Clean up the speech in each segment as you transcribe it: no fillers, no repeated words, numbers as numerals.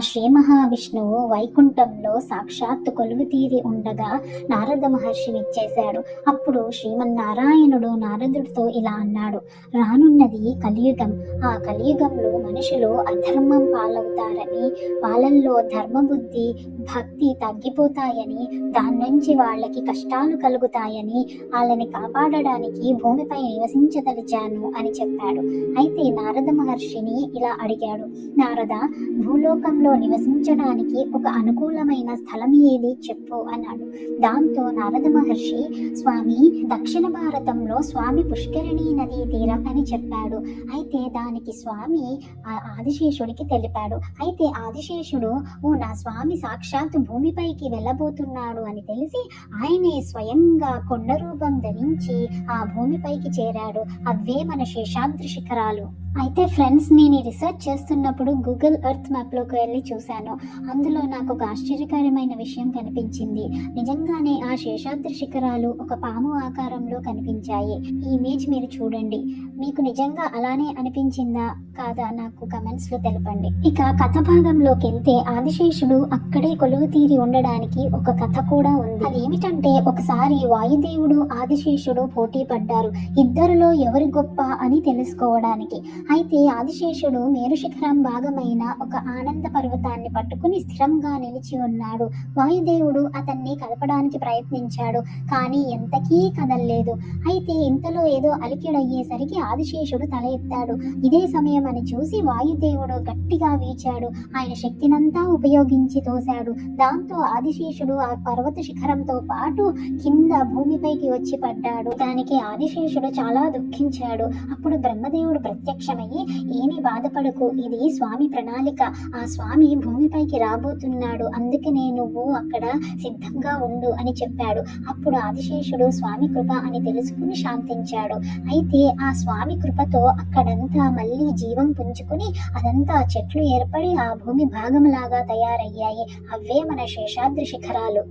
శ్రీ మహావిష్ణువు వైకుంఠంలో సాక్షాత్తు కొలువుతీరి ఉండగా నారద మహర్షి విచ్చేశాడు. అప్పుడు శ్రీమన్నారాయణుడు నారదుడితో ఇలా అన్నాడు: రానున్నది కలియుగం. ఆ కలియుగంలో మనుషులు అధర్మం పాలవుతారని, వాళ్ళల్లో ధర్మబుద్ధి భక్తి తగ్గిపోతాయని, దాని నుంచి వాళ్ళకి కష్టాలు కలుగుతాయని, వాళ్ళని కాపాడడానికి భూమిపై నివసించదలిచాను అని చెప్పాడు. అయితే నారద మహర్షిని ఇలా అడిగాడు: నారద, భూలోకంలో నివసించడానికి ఒక అనుకూలమైన స్థలం ఏది చెప్పు అన్నాడు. దాంతో నారద మహర్షి, స్వామి, దక్షిణ భారతంలో స్వామి పుష్కరిణి నదీ తీరం అని చెప్పాడు. అయితే దానికి స్వామి ఆదిశేషుడికి తెలిపాడు. అయితే ఆదిశేషుడు, ఓ నా స్వామి సాక్షాత్తు భూమిపైకి వెళ్ళబోతున్నాడు అని తెలిసి ఆయనే స్వయంగా కొండ రూపం ధరించి ఆ భూమిపైకి చేరాడు. అవే మన శేషాద్రి శిఖరాలు. అయితే ఫ్రెండ్స్, నేను ఈ రీసెర్చ్ చేస్తున్నప్పుడు గూగుల్ ఎర్త్ మ్యాప్లోకి వెళ్ళి చూశాను. అందులో నాకు ఒక ఆశ్చర్యకరమైన విషయం కనిపించింది. నిజంగానే ఆ శేషాద్రి శిఖరాలు ఒక పాము ఆకారంలో కనిపించాయి. ఈ ఇమేజ్ మీరు చూడండి. మీకు నిజంగా అలానే అనిపించిందా కాదా నాకు కమెంట్స్లో తెలపండి. ఇక కథ భాగంలోకి వెళ్తే, ఆదిశేషుడు అక్కడే కొలువు తీరి ఉండడానికి ఒక కథ కూడా ఉంది. అదేమిటంటే, ఒకసారి వాయుదేవుడు ఆదిశేషుడు పోటీ పడ్డారు, ఇద్దరిలో ఎవరి గొప్ప అని తెలుసుకోవడానికి. అయితే ఆదిశేషుడు మేరు శిఖరం భాగమైన ఒక ఆనంద పర్వతాన్ని పట్టుకుని స్థిరంగా నిలిచి ఉన్నాడు. వాయుదేవుడు అతన్ని కలపడానికి ప్రయత్నించాడు, కానీ ఎంతకీ కదల్లేదు. అయితే ఇంతలో ఏదో అలికిడయ్యేసరికి ఆదిశేషుడు తల ఎత్తాడు. ఇదే సమయం అని చూసి వాయుదేవుడు గట్టిగా వీచాడు. ఆయన శక్తినంతా ఉపయోగించి తోశాడు. దాంతో ఆదిశేషుడు ఆ పర్వత శిఖరంతో పాటు కింద భూమిపైకి వచ్చి పడ్డాడు. దానికి ఆదిశేషుడు చాలా దుఃఖించాడు. అప్పుడు బ్రహ్మదేవుడు ప్రత్యక్షమయ్యి, ఏమీ బాధపడకు, ఇది స్వామి ప్రణాళిక. ఆ స్వామి భూమిపైకి రాబోతున్నాడు, అందుకనే నువ్వు అక్కడ సిద్ధంగా ఉండు అని చెప్పాడు. అప్పుడు ఆదిశేషుడు స్వామి కృప అని తెలుసుకుని శాంతించాడు. అయితే ఆ స్వామి కృపతో అక్కడంతా మళ్ళీ జీవం పుంజుకుని అదంతా చెట్లు ఏర్పడి ఆ భూమి భాగంలాగా తయారయ్యాయి. అవే మన శేషాద్రి శిఖరాలు.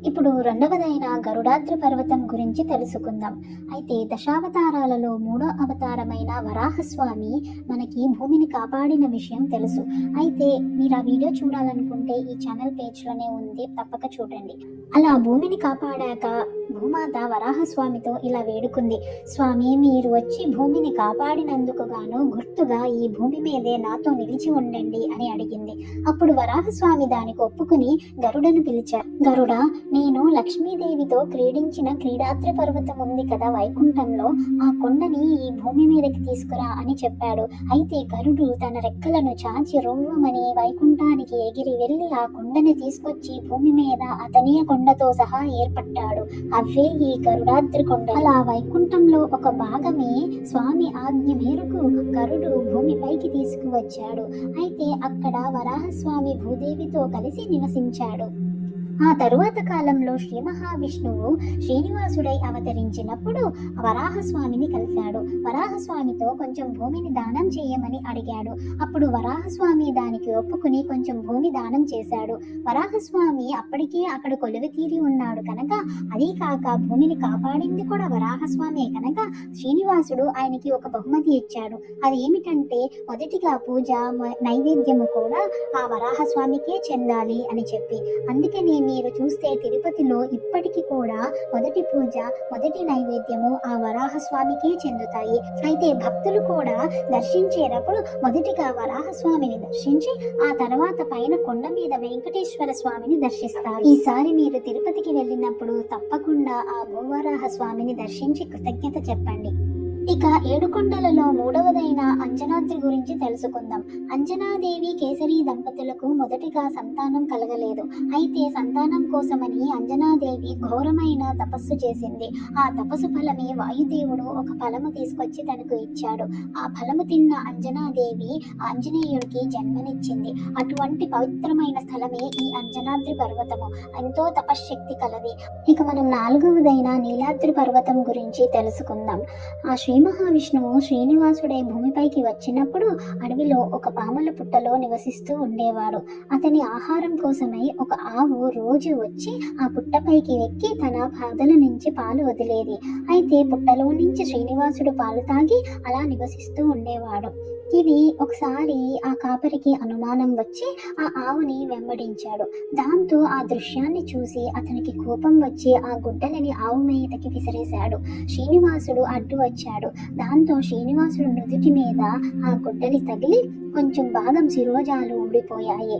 ఇప్పుడు రెండవదైన గరుడాద్రి పర్వతం గురించి తెలుసుకుందాం. అయితే దశావతారాలలో మూడో అవతారమైన వరాహస్వామి మనకి భూమిని కాపాడిన విషయం తెలుసు. అయితే మీరు ఆ వీడియో చూడాలనుకుంటే ఈ ఛానల్ పేజ్లోనే ఉంది, తప్పక చూడండి. అలా భూమిని కాపాడాక భూమాత వరాహస్వామితో ఇలా వేడుకుంది: స్వామి, మీరు వచ్చి భూమిని కాపాడినందుకు గాను గుర్తుగా ఈ భూమి మీదే నాతో నిలిచి ఉండండి అని అడిగింది. అప్పుడు వరాహస్వామి దానికి ఒప్పుకుని గరుడను పిలిచారు. గరుడ, నేను లక్ష్మీదేవితో క్రీడించిన క్రీడాద్రి పర్వతం ఉంది కదా వైకుంఠంలో, ఆ కొండని ఈ భూమి మీదకి తీసుకురా అని చెప్పాడు. అయితే గరుడు తన రెక్కలను చాచి రొవ్వమని వైకుంఠానికి ఎగిరి వెళ్లి ఆ కొండని తీసుకొచ్చి భూమి మీద అతనే కొండతో సహా ఏర్పడ్డాడు. అవే ఈ గరుడాద్రి కొండ. అలా వైకుంఠంలో ఒక భాగమే స్వామి ఆజ్ఞ మేరకు గరుడు భూమిపైకి తీసుకువచ్చాడు. అయితే అక్కడ వరాహస్వామి భూదేవితో కలిసి నివసించాడు. ఆ తరువాత కాలంలో శ్రీ మహావిష్ణువు శ్రీనివాసుడై అవతరించినప్పుడు వరాహస్వామిని కలిశాడు. వరాహస్వామితో కొంచెం భూమిని దానం చేయమని అడిగాడు. అప్పుడు వరాహస్వామి దానికి ఒప్పుకుని కొంచెం భూమి దానం చేశాడు. వరాహస్వామి అప్పటికే అక్కడ కొలువు తీరి ఉన్నాడు కనుక, అదీ కాక భూమిని కాపాడింది కూడా వరాహస్వామి కనుక శ్రీనివాసుడు ఆయనకి ఒక బహుమతి ఇచ్చాడు. అది ఏమిటంటే, మొదటిగా పూజ నైవేద్యము కూడా ఆ వరాహస్వామికే చెందాలి అని చెప్పి. అందుకని మీరు చూస్తే తిరుపతిలో ఇప్పటికీ కూడా మొదటి పూజ మొదటి నైవేద్యము ఆ వరాహస్వామికే చెందుతాయి. అయితే భక్తులు కూడా దర్శించేటప్పుడు మొదటిగా వరాహస్వామిని దర్శించి ఆ తర్వాత పైన కొండ మీద వెంకటేశ్వర స్వామిని దర్శిస్తారు. ఈసారి మీరు తిరుపతికి వెళ్ళినప్పుడు తప్పకుండా ఆ భూవరాహ స్వామిని దర్శించి కృతజ్ఞత చెప్పండి. ఇక ఏడుకొండలలో మూడవదైన అంజనాద్రి గురించి తెలుసుకుందాం. అంజనాదేవి కేసరి దంపతులకు మొదటిగా సంతానం కలగలేదు. అయితే సంతానం కోసమని అంజనాదేవి ఘోరమైన తపస్సు చేసింది. ఆ తపస్సు ఫలమే వాయుదేవుడు ఒక ఫలము తీసుకొచ్చి తనకు ఇచ్చాడు. ఆ ఫలము తిన్న అంజనాదేవి ఆంజనేయుడికి జన్మనిచ్చింది. అటువంటి పవిత్రమైన స్థలమే ఈ అంజనాద్రి పర్వతము. ఎంతో తపశ్శక్తి కలది. ఇక మనం నాలుగవదైన నీలాద్రి పర్వతం గురించి తెలుసుకుందాం. ఆ శ్రీ మహావిష్ణువు శ్రీనివాసుడై భూమిపైకి వచ్చినప్పుడు అడవిలో ఒక పాముల పుట్టలో నివసిస్తూ ఉండేవాడు. అతని ఆహారం కోసమై ఒక ఆవు రోజు వచ్చి ఆ పుట్టపైకి ఎక్కి తన పాదల నుంచి పాలు వదిలేది. అయితే పుట్టలో నుంచి శ్రీనివాసుడు పాలు తాగి అలా నివసిస్తూ ఉండేవాడు. ఇది ఒకసారి ఆ కాపరికి అనుమానం వచ్చి ఆ ఆవుని వెంబడించాడు. దాంతో ఆ దృశ్యాన్ని చూసి అతనికి కోపం వచ్చి ఆ గుడ్డలని ఆవు మీదకి విసిరేశాడు. శ్రీనివాసుడు అడ్డు వచ్చాడు. దాంతో శ్రీనివాసుడు నుదుటి మీద ఆ గుడ్డలి తగిలి కొంచెం భాగం శిరోజాలు ఊడిపోయాయి.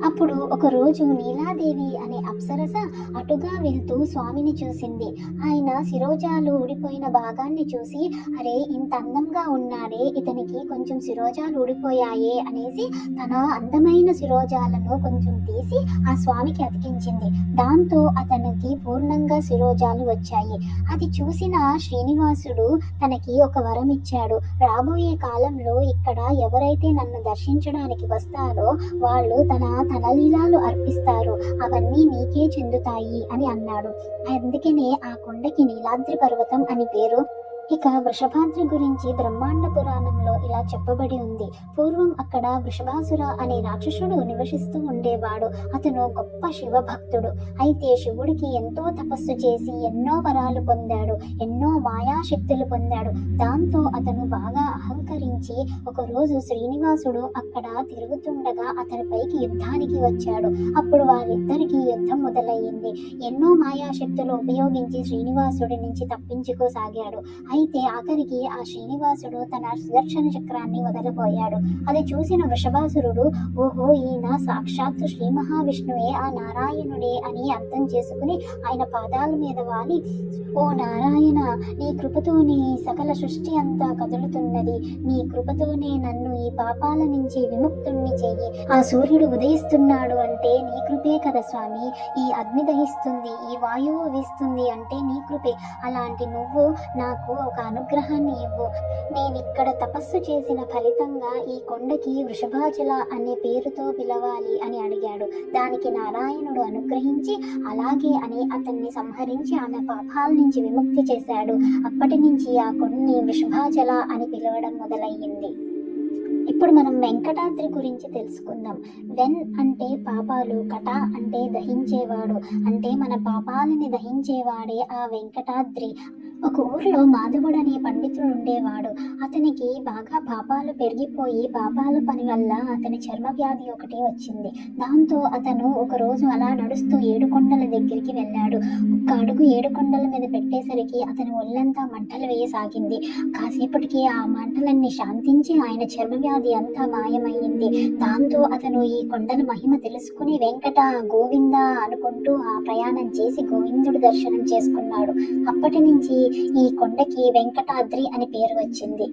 అప్పుడు ఒకరోజు నీలాదేవి అనే అప్సరస అటుగా వెళ్తూ స్వామిని చూసింది. ఆయన శిరోజాలు ఊడిపోయిన భాగాన్ని చూసి, అరే ఇంత అందంగా ఉన్నాడే, ఇతనికి కొంచెం శిరోజాలు ఊడిపోయాయే అనేసి తన అందమైన శిరోజాలను కొంచెం తీసి ఆ స్వామికి అతికించింది. దాంతో అతనికి పూర్ణంగా శిరోజాలు వచ్చాయి. అది చూసిన శ్రీనివాసుడు తనకి ఒక వరం ఇచ్చాడు. రాబోయే కాలంలో ఇక్కడ ఎవరైతే నన్ను దర్శించడానికి వస్తారో వాళ్ళు తన తలలీలాలు అర్పిస్తారు, అవన్నీ నీకే చెందుతాయి అని అన్నాడు. అందుకనే ఆ కొండకి నీలాద్రి పర్వతం అని పేరు. ఇక వృషభాద్రి గురించి బ్రహ్మాండ పురాణంలో ఇలా చెప్పబడి ఉంది. పూర్వం అక్కడ వృషభాసుర అనే రాక్షసుడు నివసిస్తూ ఉండేవాడు. అతను గొప్ప శివభక్తుడు. అయితే శివుడికి ఎంతో తపస్సు చేసి ఎన్నో వరాలు పొందాడు, ఎన్నో మాయాశక్తులు పొందాడు. దాంతో అతను బాగా అహంకరించి ఒకరోజు శ్రీనివాసుడు అక్కడ తిరుగుతుండగా అతనిపైకి యుద్ధానికి వచ్చాడు. అప్పుడు వారిద్దరికి యుద్ధం మొదలయ్యింది. ఎన్నో మాయాశక్తులు ఉపయోగించి శ్రీనివాసుడి నుంచి తప్పించుకోసాగాడు. అయితే ఆఖరికి ఆ శ్రీనివాసుడు తన సుదర్శన చక్రాన్ని వదలబోయాడు. అది చూసిన వృషభాసురుడు, ఓహో ఈయన సాక్షాత్తు శ్రీ మహావిష్ణువే, ఆ నారాయణుడే అని అర్థం చేసుకుని ఆయన పాదాల మీద వాలి, ఓ నారాయణ, నీ కృపతోనే సకల సృష్టి అంతా కదులుతున్నది, నీ కృపతోనే నన్ను ఈ పాపాల నుంచి విముక్తుణ్ణి చెయ్యి. ఆ సూర్యుడు ఉదయిస్తున్నాడు అంటే నీ కృపే కదా స్వామి, ఈ అగ్ని దహిస్తుంది, ఈ వాయువు వీస్తుంది అంటే నీ కృపే. అలాంటి నువ్వు నాకు ఒక అనుగ్రహాన్ని ఇవ్వు. నేనిక్కడ తపస్సు చేసిన ఫలితంగా ఈ కొండకి వృషభాచల అనే పేరుతో పిలవాలి అని అడిగాడు. దానికి నారాయణుడు అనుగ్రహించి అలాగే అని అతన్ని సంహరించి ఆమె పాపాల నుంచి విముక్తి చేశాడు. అప్పటి నుంచి ఆ కొండని వృషభాచల అని పిలవడం మొదలయ్యింది. ఇప్పుడు మనం వెంకటాద్రి గురించి తెలుసుకుందాం. వెన్ అంటే పాపాలు, కట అంటే దహించేవాడు, అంటే మన పాపాలని దహించేవాడే ఆ వెంకటాద్రి. ఒక ఊరిలో మాధవుడు అనే పండితుడు ఉండేవాడు. అతనికి బాగా పాపాలు పెరిగిపోయి పాపాల పని వల్ల అతని చర్మ వ్యాధి ఒకటి వచ్చింది. దాంతో అతను ఒకరోజు అలా నడుస్తూ ఏడుకొండల దగ్గరికి వెళ్ళాడు. ఒక్క అడుగు ఏడుకొండల మీద పెట్టేసరికి అతని ఒళ్ళంతా మంటలు వేయసాగింది. కాసేపటికి ఆ మంటలన్నీ శాంతించి ఆయన చర్మ వ్యాధి అంతా మాయమయ్యింది. దాంతో అతను ఈ కొండల మహిమ తెలుసుకుని వెంకట గోవింద అనుకుంటూ ఆ ప్రయాణం చేసి గోవిందుడి దర్శనం చేసుకున్నాడు. అప్పటి నుంచి ఈ కొండకి వెంకటాద్రి అని పేరు వచ్చింది.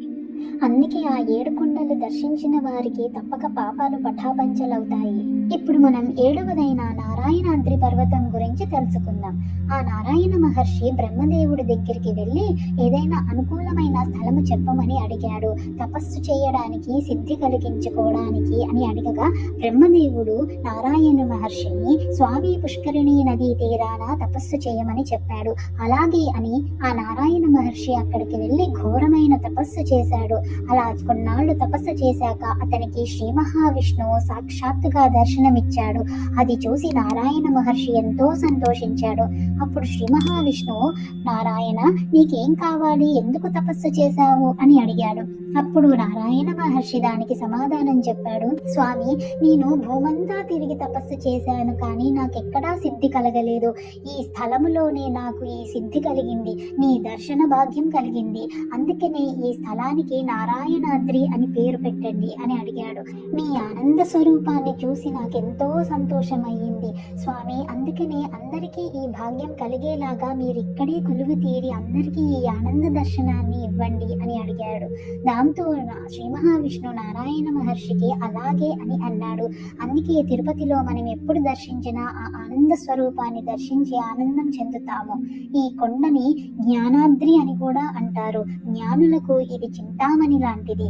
అందుకే ఆ 7 కొండలు దర్శించిన వారికి తప్పక పాపాలు పటాపంచలవుతాయి. ఇప్పుడు మనం 7వదైన నారాయణాద్రి పర్వతం గురించి తెలుసుకుందాం. ఆ నారాయణ మహర్షి బ్రహ్మదేవుడి దగ్గరికి వెళ్ళి ఏదైనా అనుకూలమైన స్థలము చెప్పమని అడిగాడు. తపస్సు చేయడానికి, సిద్ధి కలిగించుకోవడానికి అని అడగగా బ్రహ్మదేవుడు నారాయణ మహర్షిని స్వామి పుష్కరిణి నదీ తీరాన తపస్సు చేయమని చెప్పాడు. అలాగే అని ఆ నారాయణ మహర్షి అక్కడికి వెళ్ళి ఘోరమైన తపస్సు చేశాడు. అలా కొన్నాళ్ళు తపస్సు చేశాక అతనికి శ్రీ మహావిష్ణువు సాక్షాత్తుగా దర్శనమిచ్చాడు. అది చూసి నారాయణ మహర్షి ఎంతో సంతోషించాడు. అప్పుడు శ్రీ మహావిష్ణువు, నారాయణ నీకేం కావాలి, ఎందుకు తపస్సు చేశావు అని అడిగాడు. అప్పుడు నారాయణ మహర్షి దానికి సమాధానం చెప్పాడు. స్వామి, నేను భూమంతా తిరిగి తపస్సు చేశాను, కానీ నాకెక్కడా సిద్ధి కలగలేదు. ఈ స్థలములోనే నాకు ఈ సిద్ధి కలిగింది, నీ దర్శన భాగ్యం కలిగింది. అందుకనే ఈ స్థలానికి నారాయణాద్రి అని పేరు పెట్టండి అని అడిగాడు. మీ ఆనంద స్వరూపాన్ని చూసి నాకెంతో సంతోషమయ్యింది స్వామి. అందుకనే అందరికీ ఈ భాగ్యం కలిగేలాగా మీరు ఇక్కడే కొలువు తీరి అందరికీ ఈ ఆనంద దర్శనాన్ని ఇవ్వండి అని అడిగాడు. దాంతో శ్రీ మహావిష్ణు నారాయణ మహర్షికి అలాగే అని అన్నాడు. అందుకే తిరుపతిలో మనం ఎప్పుడు దర్శించినా ఆ ఆనంద స్వరూపాన్ని దర్శించి ఆనందం చెందుతాము. ఈ కొండని జ్ఞానాద్రి అని కూడా అంటారు. జ్ఞానులకు ఇది చింతామణి లాంటిది.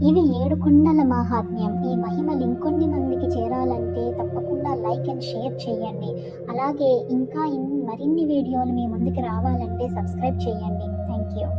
ఇవి 7 కొండల మహాత్మ్యం. ఈ మహిమలు ఇంకొన్ని మందికి చేరాలంటే తప్పకుండా లైక్ అండ్ షేర్ చేయండి. అలాగే ఇంకా మరిన్ని వీడియోలు మీ ముందుకు రావాలంటే సబ్స్క్రైబ్ చేయండి. Thank you.